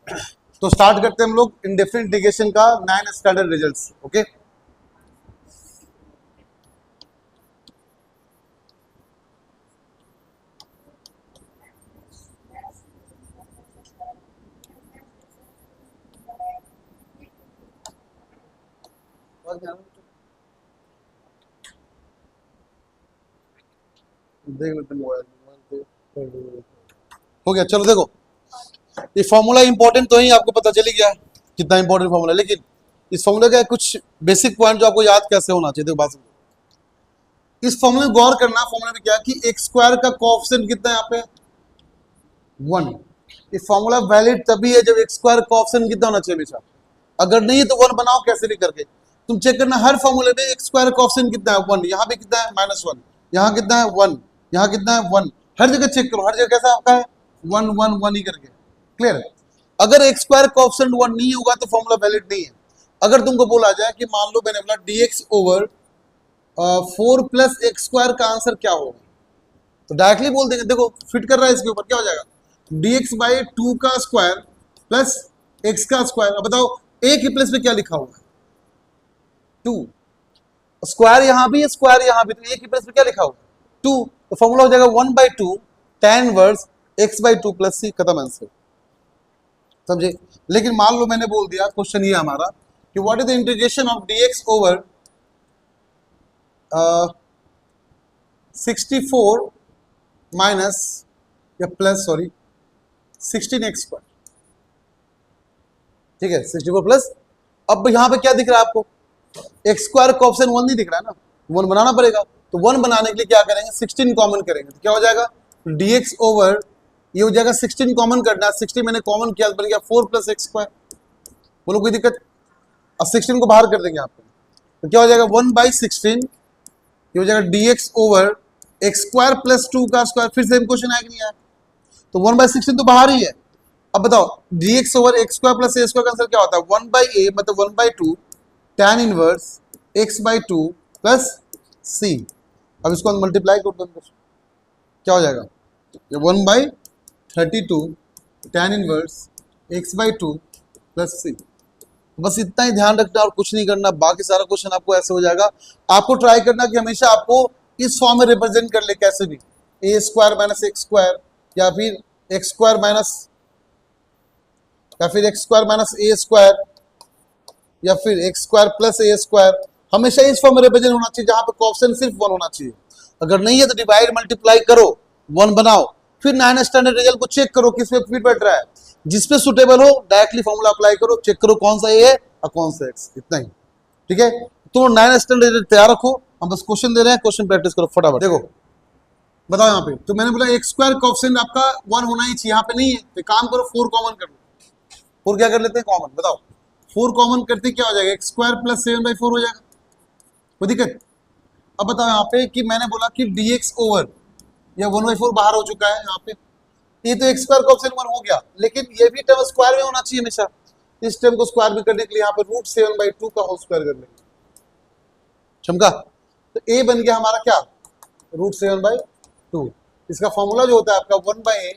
तो स्टार्ट करते हैं हम लोग इंडेफिनिट इंटीग्रेशन का 9 स्टैंडर्ड रिजल्ट्स। ओके, देख लेते हैं मोबाइल। हो गया, चलो देखो, ये फॉर्मूला इंपॉर्टेंट तो ही आपको पता चली गया कितना इंपॉर्टेंट फॉर्मूला, लेकिन इस फॉर्मूले का कुछ बेसिक पॉइंट जो आपको याद कैसे होना चाहिए। देखो बात समझो, इस फॉर्मूले में गौर करना। फॉर्मूले में क्या कि एक्स स्क्वायर का कोएफिशिएंट कितना है यहाँ पे 1। ये फॉर्मूला वैलिड तभी है जब एक्स स्क्वायर कोएफिशिएंट कितना होना चाहिए हमेशा, अगर नहीं है तो 1 बनाओ कैसे भी करके। तुम चेक करना हर फॉर्मूले में एक्स स्क्वायर कोएफिशिएंट कितना है 1, यहाँ पे कितना है -1, यहाँ कितना है 1, यहाँ कितना है 1, हर जगह चेक करो, हर जगह कैसा आपका है 1 1 1 ही करके। क्लियर? अगर एक्स स्क्वायर कोएफिशिएंट 1 नहीं होगा तो फॉर्मूला वैलिड नहीं है। अगर तुमको बोला जाए कि मान लो मैंने बोला dx over 4 plus x square का आंसर क्या होगा, तो डायरेक्टली बोल देंगे, देखो फिट कर रहा है इसके ऊपर, क्या हो जाएगा dx बाई 2 का स्क्वायर प्लस एक्स का स्क्वायर। अब बताओ a के प्लेस पे क्या लिखा हुआ है 2, स्क्वायर यहां भी है स्क्वायर यहां भी, तो a के प्लेस पे क्या लिखा हुआ है 2, तो फॉर्मूला हो जाएगा 1/2 tan inverse x/2 plus c, खत्म आंसर। समझे? लेकिन मान लो मैंने बोल दिया, क्वेश्चन ये हमारा कि what is the integration of dx over 64 minus या प्लस सॉरी 16x स्क्वायर। ठीक है, 64 प्लस, अब यहां पे क्या दिख रहा है आपको, एक्स स्क्वायर का ऑप्शन 1 नहीं दिख रहा है ना, 1 बनाना पड़ेगा। तो 1 बनाने के लिए क्या करेंगे 16 कॉमन करेंगे, तो क्या हो जाएगा dx ओवर, ये हो जाएगा 16 कॉमन करना है, 60 मैंने कॉमन किया बन गया 4 प्लस एक्स स्क्वायर। बोलो कोई दिक्कत? अब 16 को बाहर कर देंगे आप, तो क्या हो जाएगा 1/16, ये हो जाएगा dx over x square plus 2 का स्क्वायर। फिर सेम क्वेश्चन आया कि नहीं आया? तो 1/16 तो बाहर ही है। अब बताओ dx over x square plus a square का आंसर क्या होता है 1/a मतलब 1/2 tan inverse x/2 plus c। अब इसको हम मल्टीप्लाई कर दो, क्या हो जाएगा ये 1/32 tan inverse x/2 plus c। बस इतना ही ध्यान रखना और कुछ नहीं करना, बाकी सारा क्वेश्चन आपको ऐसे हो जाएगा। आपको ट्राई करना कि हमेशा आपको इस फॉर्म में रिप्रेजेंट कर ले, कैसे भी ए स्क्वायर माइनस एक्स स्क्वायर, या फिर एक्स स्क्वायर माइनस, या फिर एक्स स्क्वायर माइनस ए स्क्वायर, या फिर x square plus a square. हमेशा इस फॉर्म में रिप्रेजेंट होना चाहिए जहां पे कोएफिशिएंट सिर्फ 1 होना चाहिए। अगर नहीं है तो डिवाइड मल्टीप्लाई करो, 1 बनाओ, फिर 9 स्टैंडर्ड रिजल्ट को चेक करो किस पे फिट बैठ रहा है, जिस पे सुटेबल हो डायरेक्टली फॉर्मूला अप्लाई करो, चेक करो कौन सा ए है और कौन सा एक्स, इतना ही। ठीक है, तो 9 स्टैंडर्ड रिजल्ट तैयार रखो, हम बस क्वेश्चन दे रहे हैं, क्वेश्चन प्रैक्टिस करो फटाफट। देखो बताओ यहाँ पे, तो मैंने बोला एक्स स्क्वायर कोएफिशिएंट आपका 1 होना ही चाहिए, यहाँ पे नहीं है, तो काम करो 4 कॉमन कर लो। 4 क्या कर लेते हैं कॉमन, बताओ 4 कॉमन करते क्या हो जाएगा एक्स स्क्वायर प्लस 7/4 हो जाएगा, कोई दिक्कत? अब बताओ यहाँ पे कि मैंने बोला कि dx ओवर या 1/4 बाहर हो चुका है यहाँ पे, ये तो एक्स स्क्वायर कोएफिशिएंट 1 हो गया, लेकिन ये भी टर्म स्क्वायर में होना चाहिए हमेशा। इस टर्म को स्क्वायर भी करने के लिए यहाँ पे √7/2 का होल स्क्वायर कर लेंगे, चमका। तो a बन गया हमारा क्या √7/2। इसका फॉर्मूला जो होता है आपका 1/a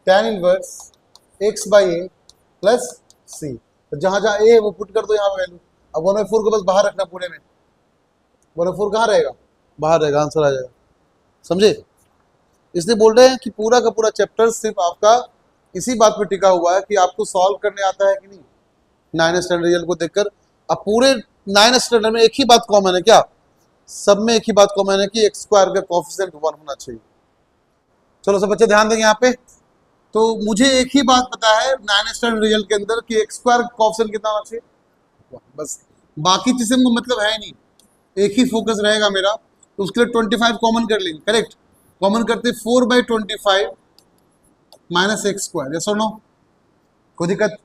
tan inverse x/a plus c। तो जहां जहां a है वो पुट कर दो यहाँ पे वैल्यू। अब 1/4 को बस बाहर रखना, पूरे में 1/4 कहाँ रहेगा, बाहर रहेगा, आंसर आ जाएगा। समझे? इसलिए बोल रहे हैं कि पूरा का पूरा चैप्टर सिर्फ आपका इसी बात पे टिका हुआ है कि आपको सॉल्व करने आता है कि नहीं 9 स्टैंडर्ड रिजल्ट को देखकर। अब पूरे 9 स्टैंडर्ड में एक ही बात कॉमन है, क्या सब में एक ही बात कॉमन है कि एक्स स्क्वायर का कोएफिशिएंट 1 होना चाहिए। चलो सब बच्चे ध्यान देंगे यहाँ पे। तो मुझे एक ही बात पता है 9 स्टैंडर्ड रिजल्ट के अंदर कि एक्स स्क्वायर कोएफिशिएंट कितना होना चाहिए, बस बाकी चीजें को मतलब है नहीं, एक ही फोकस रहेगा मेरा। तो उसके लिए 25 कॉमन कर लेंगे, करेक्ट? कॉमन करते 4/25 माइनस एक्स स्क्वायर, यस और नो, कोई दिक्कत?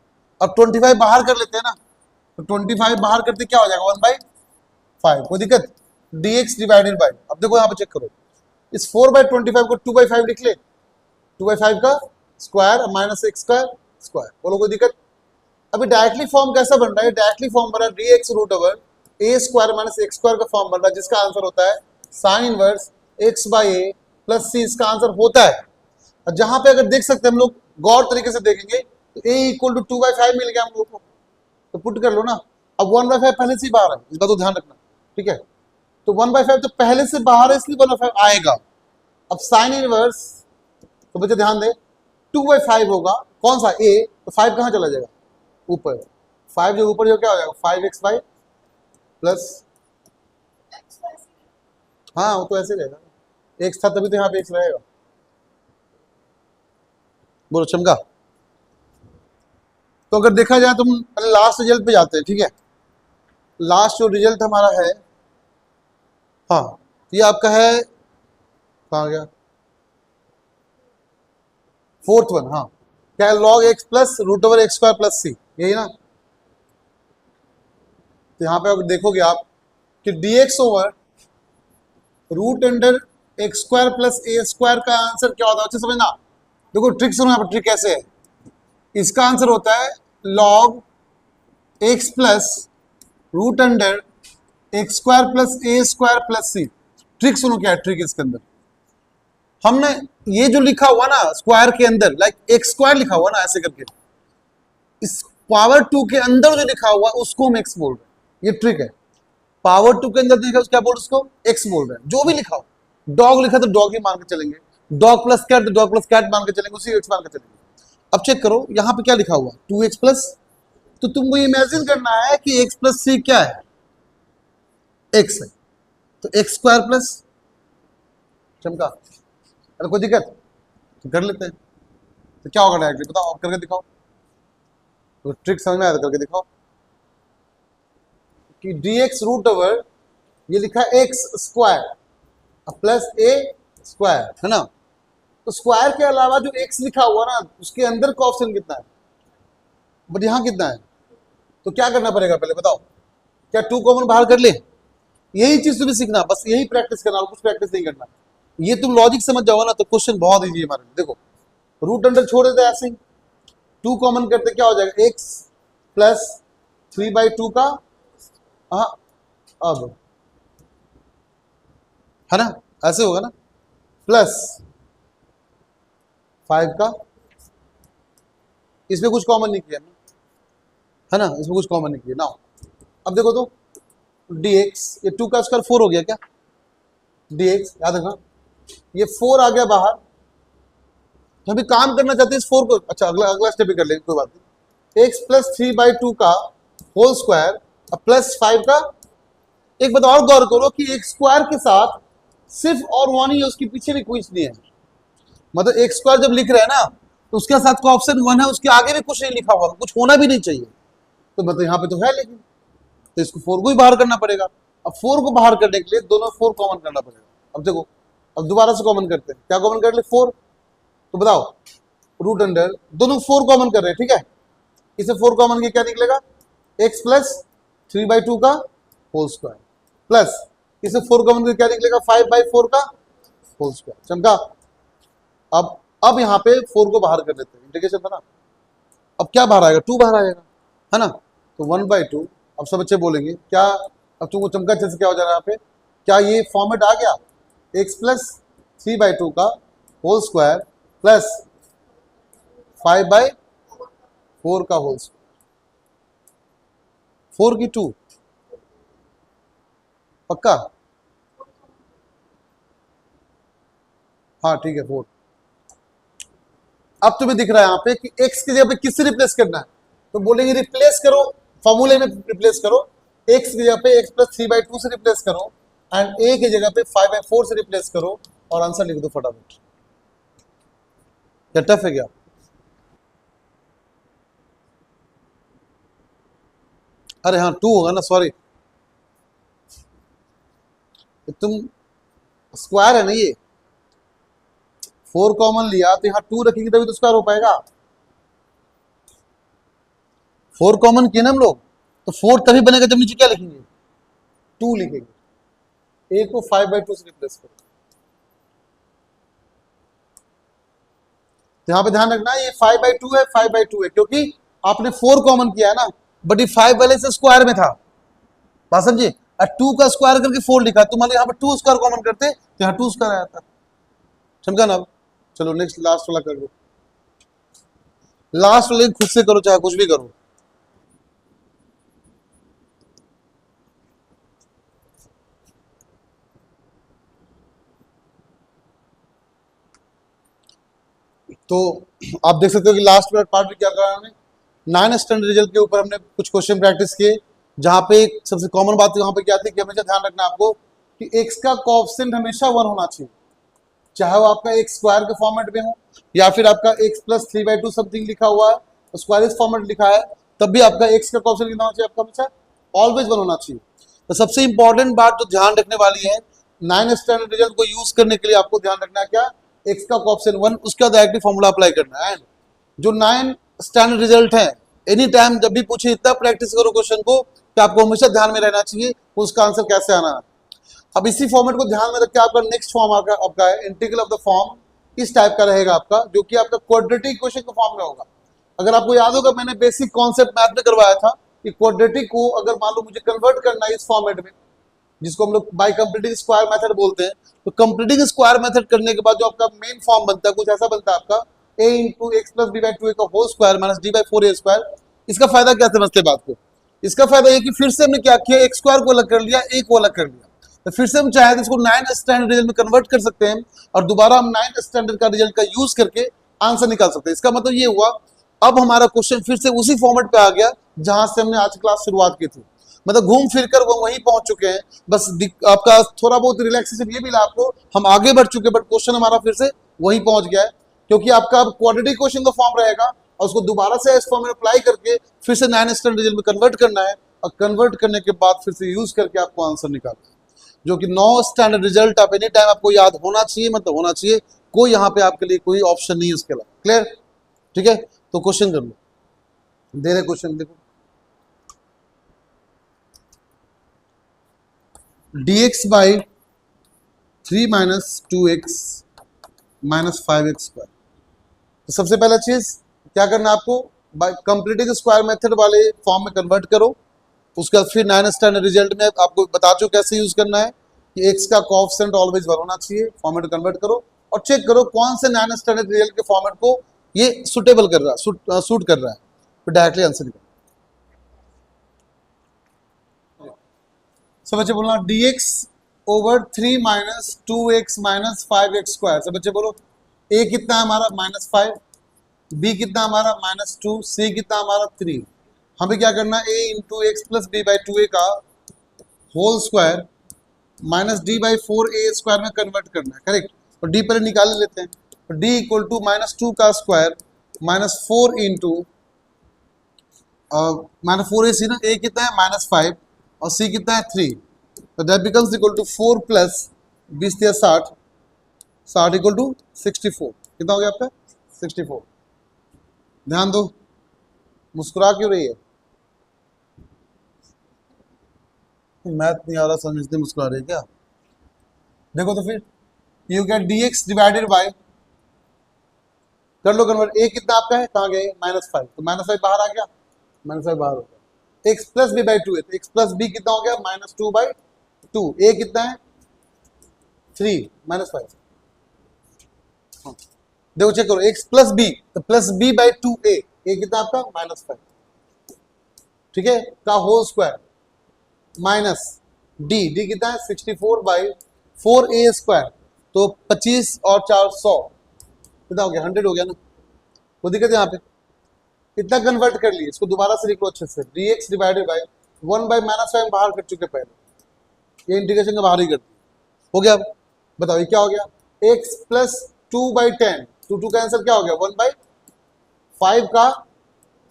अब 25 बाहर कर लेते हैं ना, तो 25 बाहर करते क्या हो जाएगा 1/5, कोई दिक्कत? dx डिवाइडेड बाय, अब देखो यहाँ पे चेक करो, इस 4/25 को 2/5 लिख ले, 2/5 का square minus x square square, बोलो कोई दिक्कत? अभी डायरेक्टली फॉर्म कैसा बन रहा है, डायरेक्टली फॉर्म बन रहा है dx रूट ओवर ए स्क्वायर माइनस एक्स स्क्वायर का फॉर्म बन रहा है, जिसका आंसर होता है sine inverse x/a plus c, इसका आंसर होता है। और जहां पे अगर देख सकते हैं हम लोग गौर तरीके से देखेंगे तो a इक्वल टू 2/5 मिल गया हम लोग को, तो पुट कर लो ना। अब 1/5 पहले से ही बाहर है, इस बात को ध्यान रखना, ठीक है। तो 1/5 तो पहले से बाहर है, इसलिए 1/5 आएगा। अब साइन इनवर्स, तो बच्चे ध्यान दे, 2/5 होगा, कौन सा a, तो 5 कहाँ चला जाएगा, ऊपर। 5 जो ऊपर जो क्या हो जाएगा, 5x प्लस, हाँ वो तो ऐसे रहेगा, x था तभी तो यहाँ पे x रहेगा। बोलो चमका। तो अगर देखा जाए तो हम लास्ट रिजल्ट पे जाते हैं, ठीक है। लास्ट जो रिजल्ट हमारा है, हाँ ये आपका है, कहाँ गया, 4th वन, हाँ क्या है, log x plus root over x square plus c, यही ना। तो यहाँ पे अगर देखोगे आप कि dx over root under x square plus a square का आंसर क्या होता है, अच्छे समझना। देखो ट्रिक सुनो, यहाँ पर ट्रिक कैसे है, इसका आंसर होता है log x plus root under x square plus a square plus c. Trick सुनो क्या है, ट्रिक इसके अंदर हमने ये जो लिखा हुआ ना स्क्वायर के अंदर, लाइक एक्स स्क्वायर लिखा हुआ ना ऐसे करके, इस पावर 2 के अंदर जो लिखा हुआ उसको हम एक्स बोल रहे हैं, ये ट्रिक है। पावर 2 के अंदर लिखा क्या बोल, उसको एक्स बोल रहे हैं, जो भी लिखा हो। डॉग लिखा तो डॉग ही मान के चलेंगे, डॉग प्लस कैट तो डॉग प्लस कैट मान के चलेंगे, उसी एक्स मान के चलेंगे। अब चेक करो यहाँ पे क्या लिखा हुआ, 2x प्लस, तो तुमको इमेजिन करना है कि x प्लस सी क्या है, x है, तो एक्स स्क्वायर प्लस, चमका, अरे कोई दिक्कत तो कर लेते हैं। तो क्या होगा डायरेक्टली बताओ, आप करके दिखाओ, तो ट्रिक समझ में आया तो करके दिखाओ कि dx रूट ओवर ये लिखा है x square plus a square, है ना। तो स्क्वायर के अलावा जो x लिखा हुआ ना उसके अंदर कोएफिशिएंट कितना है, बट यहाँ कितना है, तो क्या करना पड़ेगा पहले बताओ, क्या 2 कॉमन बाहर कर ले, यही चीज तुम्हें सीखना, बस यही प्रैक्टिस करना, और कुछ प्रैक्टिस नहीं करना। ये तुम लॉजिक समझ जाओ ना तो क्वेश्चन बहुत इजी है हमारे लिए। देखो रूट अंडर छोड़ देते ऐसे ही, 2 कॉमन करते क्या हो जाएगा, x प्लस 3/2 का, हाँ अब है ना, ऐसे होगा ना, प्लस 5 का, इसमें कुछ कॉमन नहीं किया ना, है ना, इसमें कुछ कॉमन नहीं किया ना। अब देखो तो dx, ये 2 का स्क्वायर 4 हो गया क्या, dx याद रखना, ये 4 आ गया बाहर। हम भी काम करना चाहते हैं इस 4 को, अच्छा अगला अगला स्टेप भी कर लेंगे, कोई बात नहीं। x प्लस 3/2 का होल स्क्वायर प्लस 5 का, एक बात और गौर करो कि एक स्क्वायर के साथ सिर्फ और 1 ही है, उसके पीछे भी कुछ नहीं है। मतलब एक स्क्वायर जब लिख रहे हैं ना तो उसके साथ का ऑप्शन 1 है, उसके आगे भी कुछ नहीं लिखा हुआ, कुछ होना भी नहीं चाहिए, तो मतलब यहाँ पे तो है, लेकिन तो इसको 4 को ही बाहर करना पड़ेगा। अब 4 को बाहर करने के लिए दोनों 4 कॉमन करना पड़ेगा। अब देखो, अब दोबारा से कॉमन करते हैं, क्या कॉमन कर ले, 4, तो बताओ रूट अंडर, दोनों 4 कॉमन कर रहे हैं, ठीक है, इसे 4 कॉमन के क्या निकलेगा, x प्लस 3/2 का होल स्क्वायर प्लस इसे 4 कॉमन के क्या निकलेगा, 5/4 का होल स्क्वायर। चमका। अब यहाँ पे 4 को बाहर कर लेते हैं, इंटीग्रेशन था ना, अब क्या बाहर आएगा, 2 बाहर आएगा, है ना, तो 1/2। अब सब बच्चे बोलेंगे क्या, अब तुमको चमका अच्छे से क्या हो जा रहा है यहाँ पे, क्या ये फॉर्मेट आ गया, x प्लस 3/2 का होल स्क्वायर प्लस 5/4 का होल स्क्वायर, 4 की 2, पक्का, हाँ ठीक है 4। अब तुम्हें दिख रहा है यहाँ पे कि x की जगह पे किससे रिप्लेस करना है, तो बोलेंगे रिप्लेस करो, फॉर्मूले में रिप्लेस करो, x की जगह पे x प्लस 3/2 से रिप्लेस करो एंड a की जगह पे 5/4 से रिप्लेस करो और आंसर लिख दो फटाफट। क्या टफ है क्या, अरे हाँ 2 होगा ना, सॉरी, तुम स्क्वायर है ना, ये 4 कॉमन लिया तो यहाँ 2 रखेंगे तभी तो स्क्वायर हो पाएगा, 4 कॉमन किए ना हम लोग, तो 4 तभी बनेगा जब नीचे क्या लिखेंगे, 2 लिखेंगे, a को 5/2 से रिप्लेस करो। तो यहाँ पे ध्यान रखना ये 5/2 है, 5/2 है, क्योंकि आपने 4 कॉमन किया है ना, बट ये 5 वाले से स्क्वायर में था, बात समझिए, 2 का स्क्वायर करके 4 लिखा, तो मान लो यहाँ पे 2 स्क्वायर कॉमन करते तो यहाँ 2 स्क्वायर आया था, समझा ना। अब चलो नेक्स्ट लास्ट वाला कर दो, लास्ट वाले खुद से करो, चाहे कुछ भी करो। तो आप देख सकते हो कि लास्ट वाला पार्ट में क्या करा हमने, 9 स्टैंडर्ड रिजल्ट के ऊपर हमने कुछ क्वेश्चन प्रैक्टिस किए, जहां पे एक सबसे कॉमन बात वहां पे क्या थी कि हमेशा ध्यान रखना आपको कि x का कोएफिशिएंट हमेशा 1 होना चाहिए, चाहे वो आपका x स्क्वायर के फॉर्मेट में हो या फिर आपका x प्लस 3/2 समथिंग लिखा हुआ है, स्क्वायर इस फॉर्मेट लिखा है, तब भी आपका x का कोएफिशिएंट कितना होना चाहिए, आपका हमेशा ऑलवेज 1 होना चाहिए। तो सबसे इंपॉर्टेंट बात जो ध्यान रखने वाली है 9 स्टैंडर्ड रिजल्ट को यूज करने के लिए आपको ध्यान रखना है क्या, x का कोएफिशिएंट 1, उसका डायरेक्टली फॉर्मूला अप्लाई करना है। जो 9 स्टैंडर्ड रिजल्ट है, एनी टाइम जब भी पूछे इतना प्रैक्टिस करो क्वेश्चन को कि आपको हमेशा ध्यान में रहना चाहिए उसका आंसर कैसे आना है। अब इसी फॉर्मेट को ध्यान में रख के आपका नेक्स्ट फॉर्म आपका है इंटीग्रल ऑफ द फॉर्म, इस टाइप का रहेगा आपका, जो कि आपका क्वाड्रेटिक इक्वेशन के फॉर्म में होगा। अगर आपको याद होगा मैंने बेसिक कॉन्सेप्ट मैथ में करवाया था कि क्वाड्रेटिक को अगर मान लो मुझे कन्वर्ट करना है इस फॉर्मेट में, जिसको हम लोग बाय कंप्लीटिंग स्क्वायर मेथड बोलते हैं, तो कंप्लीटिंग स्क्वायर मेथड करने के बाद जो आपका मेन फॉर्म बनता है कुछ ऐसा बनता है आपका a into x plus b by 2a का whole square minus d by 4a square. इसका फायदा क्या समझते हैं बात को, इसका फायदा ये कि फिर से हमने क्या किया, एक्स स्क्वायर को अलग कर लिया, a को अलग कर लिया, तो फिर से हम चाहे तो इसको 9 स्टैंडर्ड रिजल्ट में कन्वर्ट कर सकते हैं और दोबारा हम 9 स्टैंडर्ड का रिजल्ट का यूज करके आंसर निकाल सकते हैं। इसका मतलब ये हुआ अब हमारा क्वेश्चन फिर से उसी फॉर्मेट पे आ गया जहां से हमने आज क्लास शुरुआत की थी, मतलब घूम फिर कर वो वहीं पहुंच चुके हैं। बस आपका थोड़ा बहुत रिलैक्सेशन ये मिला आपको, हम आगे बढ़ चुके, बट क्वेश्चन हमारा फिर से वहीं पहुंच गया है, क्योंकि आपका अब क्वाड्रेटिक क्वेश्चन का फॉर्म रहेगा और उसको दोबारा से इस फॉर्म में अप्लाई करके फिर से 9 स्टैंडर्ड रिजल्ट में कन्वर्ट करना है और कन्वर्ट करने के बाद फिर से यूज करके आपको आंसर निकालना है, जो कि 9 स्टैंडर्ड रिजल्ट आप एनी टाइम आपको याद होना चाहिए, मतलब होना चाहिए, कोई यहाँ पे आपके लिए कोई ऑप्शन नहीं है उसके अलावा। क्लियर? ठीक है, तो क्वेश्चन कर लो, दे रहे क्वेश्चन देखो, dx by 3 minus 2x minus 5x square. तो सबसे पहला चीज क्या करना है आपको, बाय कंप्लीटिंग स्क्वायर मेथड वाले फॉर्म में कन्वर्ट करो, उसके बाद फिर 9 स्टैंडर्ड रिजल्ट में आपको बता चुका कैसे यूज करना है कि x का कोएफिशिएंट ऑलवेज 1 होना चाहिए, फॉर्मेट कन्वर्ट करो और चेक करो कौन से 9 स्टैंडर्ड रिजल्ट के फॉर्मेट को ये सुटेबल कर रहा है, सूट कर रहा है, फिर डायरेक्टली आंसर निकालो। सब बच्चे बोलना dx over 3 minus 2x minus 5x square. सब बच्चे बोलो, a कितना हमारा -5, b कितना हमारा -2, c कितना हमारा 3। हमें क्या करना है, a into x plus b by 2a का whole square minus d by 4a square में कन्वर्ट करना है, करेक्ट। तो d पहले निकाल लेते हैं, तो d इक्वल टू -2 का स्क्वायर माइनस 4 इंटू -4ac ना, a कितना है -5 और c कितना है 3, तो that becomes equal to 4 plus 20 या 60, 60 इक्वल टू 64। कितना हो गया आपका 64। ध्यान दो, मुस्कुरा क्यों रही है, मैथ नहीं आ रहा समझते मुस्कुरा रही है क्या। देखो तो फिर you get dx divided by, कर लो कन्वर्ट, a कितना आपका है, कहाँ गए -5, तो -5 बाहर आ गया, -5 बाहर हो गया, x प्लस बी बाई 2 है, तो x प्लस बी कितना हो गया -2 बाई 2, a कितना है 3 -5। हाँ देखो चेक करो, x प्लस बी तो plus b by 2a, a कितना आपका -5, ठीक है, का होल स्क्वायर माइनस d कितना है 64 बाई 4a स्क्वायर, तो 25 और 4 100, कितना हो गया 100 हो गया ना। कोई दिक्कत है यहाँ पे, इतना कन्वर्ट कर लिए, इसको दोबारा से लिख लो अच्छे से, dx डिवाइडेड बाई 1 बाई -5 बाहर कर चुके पहले, ये इंटीग्रेशन का बाहर ही कर दिया, हो गया। बताओ ये क्या हो गया, x प्लस 2 बाई 10, 2 का आंसर क्या हो गया 1 बाई 5 का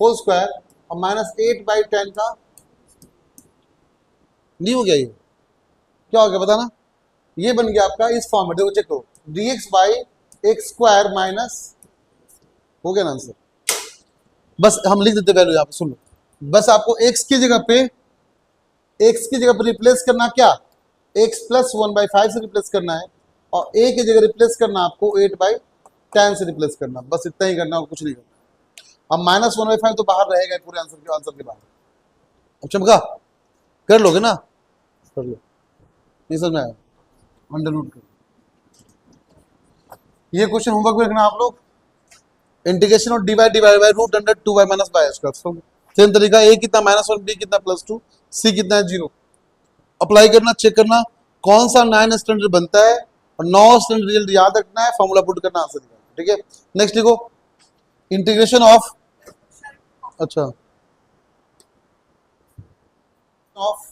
होल स्क्वायर और -8 बाई 10 का, नहीं हो गया, ये क्या हो गया बताना, ये बन गया आपका इस फॉर्म में। देखो चेक करो, dx by x square minus, हो गया ना आंसर। बस हम लिख देते वैल्यू यहाँ पे, सुन लो, बस आपको x की जगह पे रिप्लेस करना क्या, x प्लस 1 बाई 5 से रिप्लेस करना है और a की जगह रिप्लेस करना आपको 8 बाई 10 से रिप्लेस करना, बस इतना ही करना और कुछ नहीं करना। अब -1 बाई 5 तो बाहर रहेगा पूरे आंसर के बाहर। अब चमका कर लोगे ना, कर लो, नहीं समझ में आया, अंडर रूट कर। ये क्वेश्चन होमवर्क में रखना आप लोग, integration of dy divide by root under 2y minus by square. Same तरीका a कितना -1, b कितना +2, c कितना है 0। अप्लाई करना, चेक करना कौन सा 9 स्टैंडर्ड बनता है और 9 स्टैंडर्ड रिजल्ट याद रखना है, फॉर्मूला पुट करना, आंसर निकालना। ठीक है, नेक्स्ट लिखो इंटीग्रेशन ऑफ, अच्छा, of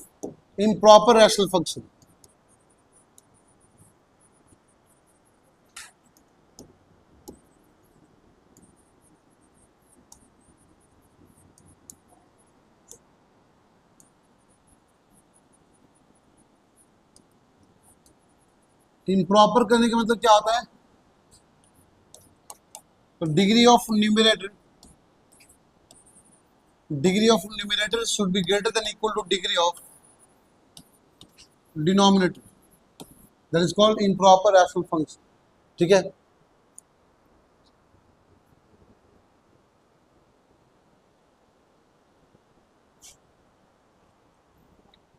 improper rational function. Improper करने का मतलब क्या होता है? तो degree of numerator should be greater than equal two degree of denominator, that is called improper rational function. ठीक है,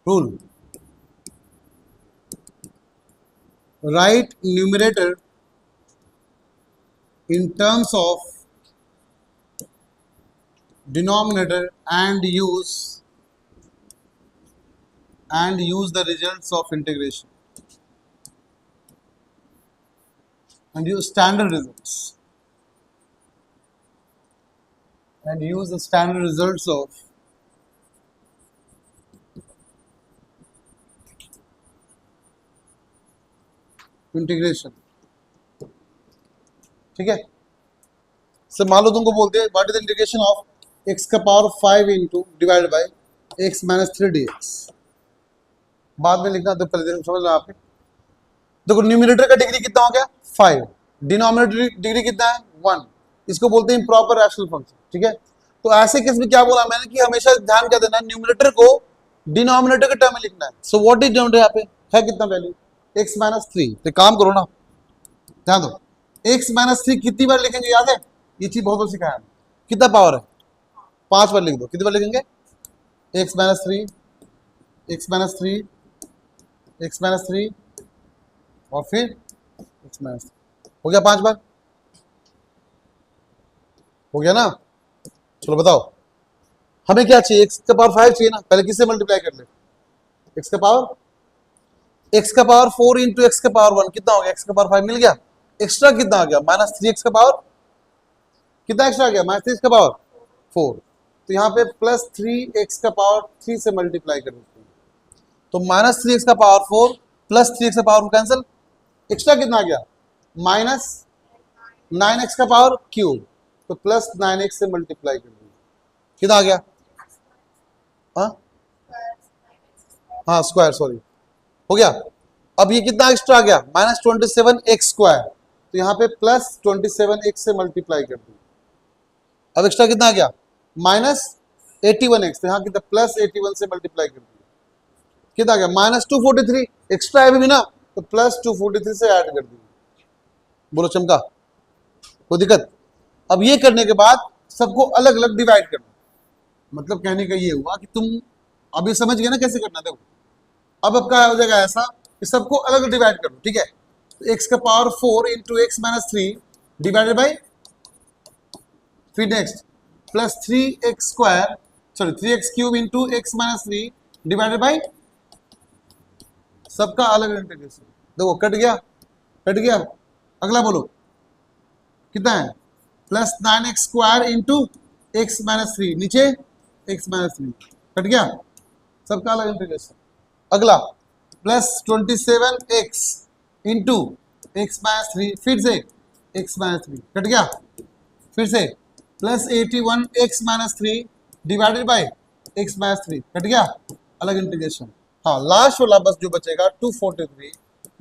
rule, write numerator in terms of denominator and use the results of integration and use standard results of integration. ठीक है, sir मान लो तुमको बोलते हैं what is integration of x का power 5 into divide by x minus 3 dx। बाद में लिखना, तो पहले समझ लो आपने। देखो न्यूमरेटर का डिग्री कितना हो गया 5, डिनोमिनेटर डिग्री कितना है 1, इसको बोलते हैं इम्प्रॉपर रैशनल फंक्शन। ठीक है, तो ऐसे केस में क्या बोला मैंने कि हमेशा ध्यान क्या देना है, न्यूमरेटर को डिनोमिनेटर के टर्म में लिखना है। सो व्हाट इज डिनोमिनेटर, यहाँ पे है कितना वैल्यू x माइनस 3। तो काम करो ना, ध्यान दो, x माइनस 3 कितनी बार लिखेंगे याद है? ये चीज बहुत बार सिखाया, कितना पावर है 5 बार लिख दो। कितनी बार लिखेंगे? x minus 3, x minus 3, x minus 3 और फिर x माइनस 3। हो गया 5 बार, हो गया ना? चलो बताओ हमें क्या चाहिए, x का पावर 5 चाहिए ना, पहले किससे मल्टीप्लाई कर ले, x का पावर 4 इंटू एक्स का पावर 1 कितना हो गया, x का पावर 5 मिल गया। एक्स्ट्रा कितना आ गया -3x का पावर, कितना एक्स्ट्रा आ गया -3x का पावर 4। तो यहाँ पे +3x का पावर 3 से मल्टीप्लाई कर देते हैं, तो -3x का पावर 4 +3x का पावर कैंसिल, एक्स्ट्रा कितना आ गया -9x का पावर क्यूब, तो +9x से मल्टीप्लाई कर दिया, कितना आ गया? हाँ स्क्वायर, सॉरी, हो गया। अब ये कितना एक्स्ट्रा आ गया -27x स्क्वायर, तो यहाँ पे +27x से मल्टीप्लाई कर दी। अब एक्स्ट्रा कितना आ गया -81x, तो यहाँ कितना +81 से मल्टीप्लाई कर दी, कितना आ गया -243, एक्स्ट्रा है भी ना, तो +243 से ऐड कर दी। बोलो चमका, कोई दिक्कत? अब ये करने के बाद सबको अलग अलग डिवाइड करना, मतलब कहने का ये हुआ कि तुम अभी समझ गए ना कैसे करना। देखो अब आपका हो जाएगा ऐसा कि सबको अलग अलग डिवाइड करो। ठीक है, तो x का power 4 into x minus 3 divided by, फिर next +3x square, sorry 3x cube into x minus 3 divided by, सबका अलग इंटीग्रेशन। देखो कट गया, कट गया। अगला बोलो कितना है +9x square into x minus 3, नीचे एक्स माइनस 3, कट गया, सबका अलग इंटीग्रेशन। अगला +27x इंटू एक्स माइनस 3, फिर से एक्स माइनस 3, कट गया, फिर से +81x minus 3 divided by x minus 3, cut गया, अलग इंटीग्रेशन। हाँ लास्ट वाला बस जो बचेगा 243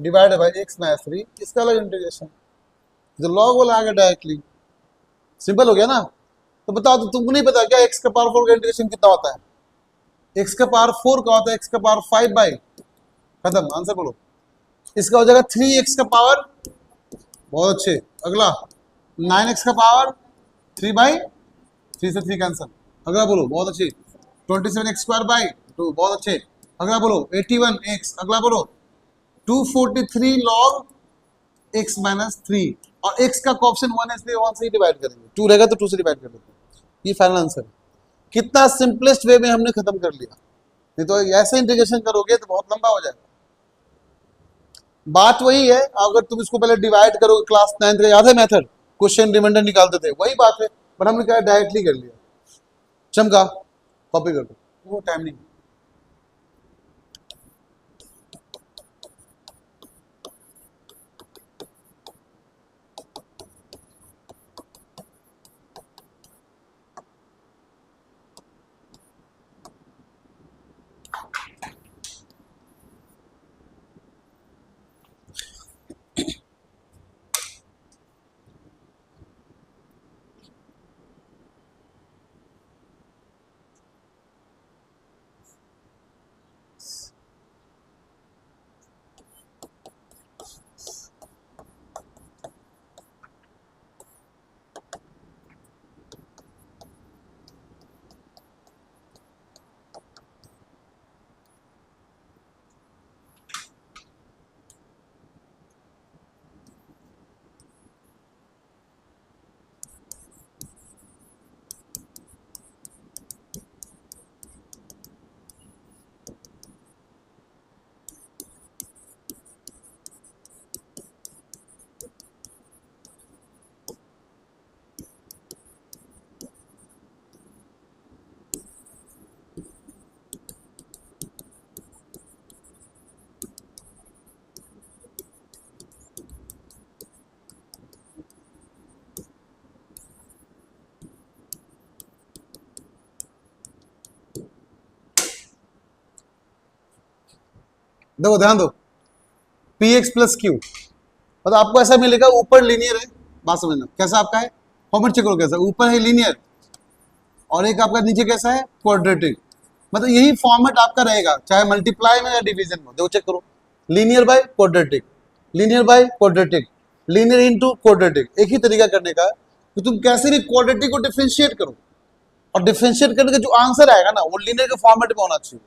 डिवाइडेड बाई एक्स माइनस 3, इसका अलग इंटीग्रेशन। जो लॉग वाला आ गया डायरेक्टली, सिंपल हो गया ना। तो बताओ, तो तुमको नहीं पता क्या x का पावर 4 का इंटीग्रेशन कितना होता है? x का पावर 4 का होता है x का पावर 5 बाई, खत्म, आंसर बोलो। इसका हो जाएगा 3x का पावर, बहुत अच्छे। अगला 9x का पावर 3 बाई 3 से 3 कैंसल। अगला बोलो, बहुत अच्छे। 27x स्क्वायर बाई 2, बहुत अच्छे। अगला बोलो 81x। अगला बोलो 243 लॉग x माइनस 3, और x का कोएफिशिएंट 1 है इसलिए 1 से ही डिवाइड करेंगे, 2 रहेगा तो 2 से डिवाइड कर देते हैं। ये फाइनल आंसर है। कितना सिंपलेस्ट वे में हमने खत्म कर लिया, नहीं तो ऐसे इंटीग्रेशन करोगे तो बहुत लंबा हो जाएगा। बात वही है, अगर तुम इसको पहले डिवाइड करोगे, क्लास 9th का याद है मेथड, क्वेश्चन रिमाइंडर निकालते थे, वही बात है, पर हमने क्या डायरेक्टली कर लिया। चमका कॉपी कर दो, वो टाइम नहीं। देखो ध्यान दो, पी एक्स प्लस क्यू, मतलब आपको ऐसा मिलेगा, ऊपर लीनियर है, बात समझना कैसा आपका है, फॉर्मेट चेक करो कैसा, ऊपर है लीनियर और एक आपका नीचे कैसा है क्वाड्रेटिक, मतलब यही फॉर्मेट आपका रहेगा चाहे मल्टीप्लाई में या डिवीजन में। देखो चेक करो, linear by quadratic, linear by quadratic, linear into quadratic, एक ही तरीका करने का कि तुम कैसे भी क्वाड्रेटिक को डिफरेंशिएट करो, और डिफरेंशिएट करने का जो आंसर आएगा ना वो लीनियर के फॉर्मेट में होना चाहिए।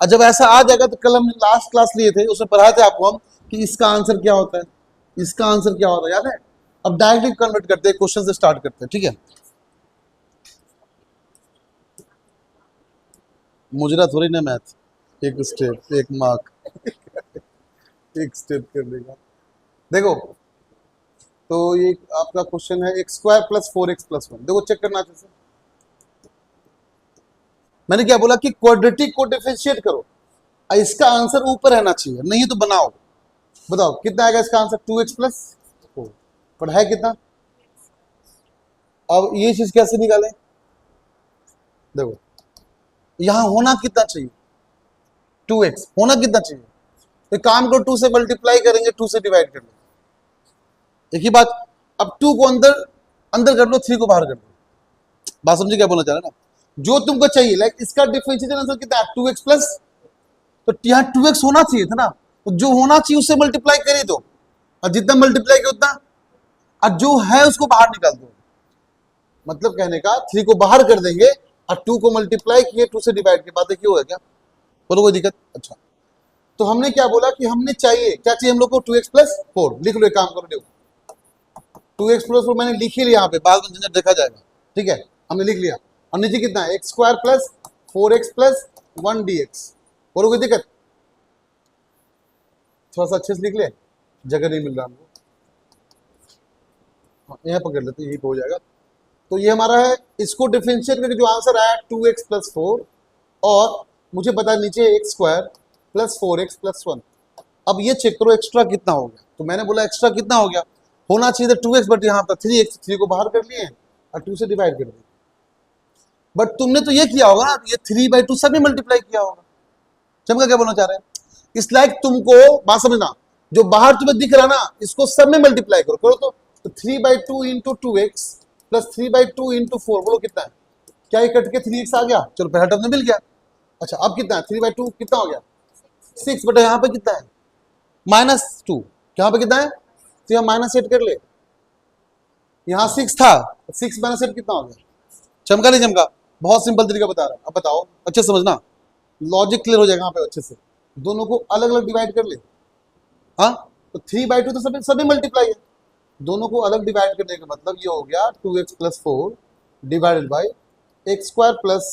और जब ऐसा आ जाएगा तो कल हम लास्ट क्लास लिए थे, उसमें पढ़ाए थे आपको हम कि इसका आंसर क्या होता है, इसका आंसर क्या होता है, याद है। अब डायरेक्टली कन्वर्ट करते हैं, क्वेश्चन से स्टार्ट करते हैं, ठीक है। मुजरा थोड़ी ना मैथ, एक स्टेप एक मार्क एक स्टेप कर देगा। देखो तो ये आपका क्वेश्चन है x square plus 4x plus 1। देखो चेक करना चाहिए, मैंने क्या बोला कि क्वाड्रेटिक को डिफरेंशिएट करो, इसका आंसर ऊपर रहना चाहिए, नहीं तो बनाओ। बताओ कितना आएगा इसका आंसर, 2x प्लस 4, पर है कितना। अब ये चीज कैसे निकालें, देखो यहां होना कितना चाहिए, 2x होना कितना चाहिए, तो काम को 2 से मल्टीप्लाई करेंगे, 2 से डिवाइड कर लो, एक ही बात। अब 2 को अंदर अंदर कर लो, 3 को बाहर कर दो। बात समझे क्या बोलना चाह रहे हैं ना, जो तुमको चाहिए, लाइक इसका डिफरेंशिएशन आंसर कितना है 2x प्लस, तो यहाँ 2x होना चाहिए था ना, तो जो होना चाहिए उससे मल्टीप्लाई कर ही दो, और जितना मल्टीप्लाई किया उतना, और जो है उसको बाहर निकाल दो। मतलब कहने का 3 को बाहर कर देंगे और 2 को मल्टीप्लाई किए, 2 से डिवाइड किए, बात देखिए होगा क्या, बोलो कोई दिक्कत। अच्छा तो हमने क्या बोला कि हमने चाहिए क्या चाहिए हम लोग को, 2x प्लस 4। लिख लो, एक काम करो, देखो 2x प्लस 4 मैंने लिख ही लिया यहाँ पे, बाद में झंझट देखा जाएगा, ठीक है, हमने लिख लिया। और नीचे कितना है, x square plus 4x plus 1 dx, बोलो कोई दिक्कत। थोड़ा सा अच्छे से लिख ले, जगह नहीं मिल रहा हमको, यहाँ पकड़ लेते, यही हो जाएगा। तो ये हमारा है, इसको डिफरेंशिएट करके जो आंसर आया 2x प्लस 4, और मुझे पता है नीचे x square plus 4x plus 1। अब ये चेक करो एक्स्ट्रा कितना हो गया, तो मैंने बोला एक्स्ट्रा कितना हो गया, होना चाहिए था 2x, बट यहाँ पर 3x, 3 को बाहर कर लिए और 2 से डिवाइड कर दिया। बट तुमने तो ये किया होगा ना, ये 3/2 सभी मल्टीप्लाई किया होगा। चमका क्या बोलना चाह रहे हैं, इस लाइक तुमको बात समझना, जो बाहर तुम्हें दिख रहा ना इसको सब में मल्टीप्लाई करो, करो तो 3/2 इंटू 2x प्लस 3/2 इंटू 4, बोलो कितना है, क्या ये कट के 3x आ गया, चलो पहला टर्म मिल गया। अच्छा अब कितना है, 3/2 कितना हो गया 6, बट यहाँ पे कितना है -2, यहाँ पे कितना है, तो यहाँ -8 कर ले, यहाँ 6 था, 6 -8 कितना हो गया, चमका नहीं चमका, बहुत सिंपल तरीका बता रहा हूं। अब बताओ अच्छे समझना, लॉजिक क्लियर हो जाएगा यहाँ पे अच्छे से, दोनों को अलग अलग डिवाइड कर ले। हाँ तो 3/2 तो सभी सभी मल्टीप्लाई है, दोनों को अलग डिवाइड करने का मतलब ये हो गया 2x plus 4 divided by x square plus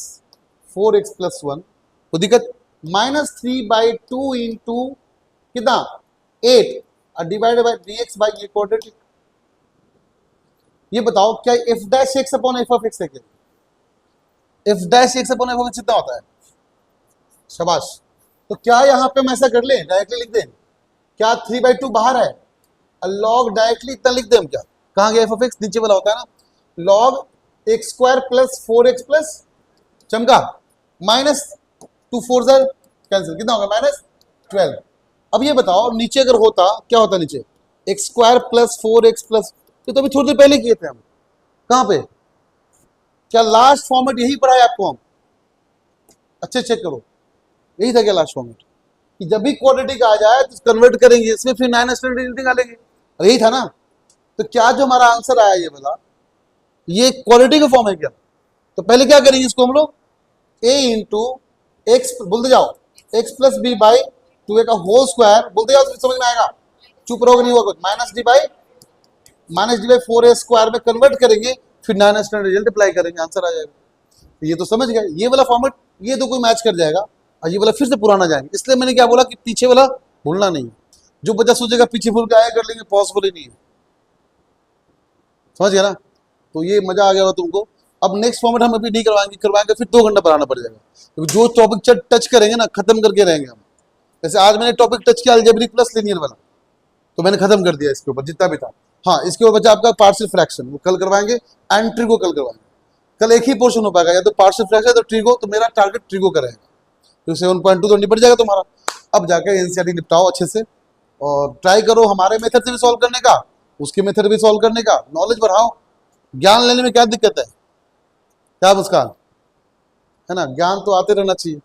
4x plus 1, कोई दिक्कत, -3/2 इंटू कितना 8 डिवाइडेड बाई dx बाई ये क्वाड्रेटिक। ये बताओ क्या f dash x upon f of x है क्या? f dash x upon f of x कितना होता है? शाबाश। तो क्या यहां पे हम ऐसा कर लें, डायरेक्टली लिख दें, क्या 3/2 बाहर है, लॉग डायरेक्टली इतना लिख दें हम, क्या कहां गया f ऑफ x, नीचे वाला होता है ना, log x square plus 4x plus चमका -2 4 कैंसिल, कितना होगा -12। अब ये बताओ नीचे अगर होता क्या होता, नीचे x square plus 4x plus, ये तो अभी थोड़ी देर पहले किए थे हम, कहां पे, क्या लास्ट फॉर्मेट यही पढ़ा है आपको हम, अच्छे चेक करो, यही था क्या लास्ट फॉर्मेट, कि जब भी क्वाड्रेटिक आ जाए तो कन्वर्ट करेंगे इसमें, फिर 9 स्टैंडर्ड निकालेंगे, और यही था ना। तो क्या जो हमारा आंसर आया ये वाला, ये क्वाड्रेटिक का फॉर्म है क्या? तो पहले क्या करेंगे इसको हम लोग, a इंटू एक्स बोलते जाओ, x plus b by 2a का होल स्क्वायर बोलते जाओ, तो समझ में आएगा, चुप रहोगे नहीं होगा कुछ, -d बाई 4a स्क्वायर में कन्वर्ट करेंगे, फिर 9 स्टैंडर्ड रिजल्ट अप्लाई करेंगे, आंसर आ जाएगा। तो ये तो समझ गए, ये वाला फॉर्मेट ये तो कोई मैच कर जाएगा, और ये वाला फिर से पुराना जाएंगे, इसलिए मैंने क्या बोला कि पीछे वाला भूलना नहीं है। जो बच्चा सोचेगा पीछे भूल के आया कर लेंगे, पॉसिबल ही नहीं है, समझ गया ना। तो ये मजा आ गया होगा तुमको। अब नेक्स्ट फॉर्मेट हम अभी नहीं करवाएंगे फिर 2 घंटा पढ़ाना पड़ जाएगा, क्योंकि जो टॉपिक टच करेंगे ना खत्म करके रहेंगे हम। जैसे आज मैंने टॉपिक टच किया अलजेब्रिक प्लस लीनियर वाला, तो मैंने खत्म कर दिया इसके ऊपर जितना भी था। हाँ, इसके ऊपर बचा आपका पार्शियल फ्रैक्शन, वो कल करवाएंगे, एंड ट्रिगो कल करवाएंगे। कल एक ही पोर्शन हो पाएगा, या तो पार्शियल फ्रैक्शन तो ट्रिगो, तो मेरा टारगेट ट्रिगो का रहेगा, तो 7.2 तो निपट जाएगा तुम्हारा। अब जाकर एनसीईआरटी निपटाओ अच्छे से, और ट्राई करो हमारे मेथड से भी सॉल्व करने का, उसके मेथड भी सॉल्व करने का, नॉलेज बढ़ाओ। ज्ञान लेने में क्या दिक्कत है, क्या मुस्कान है ना, ज्ञान तो आते रहना चाहिए।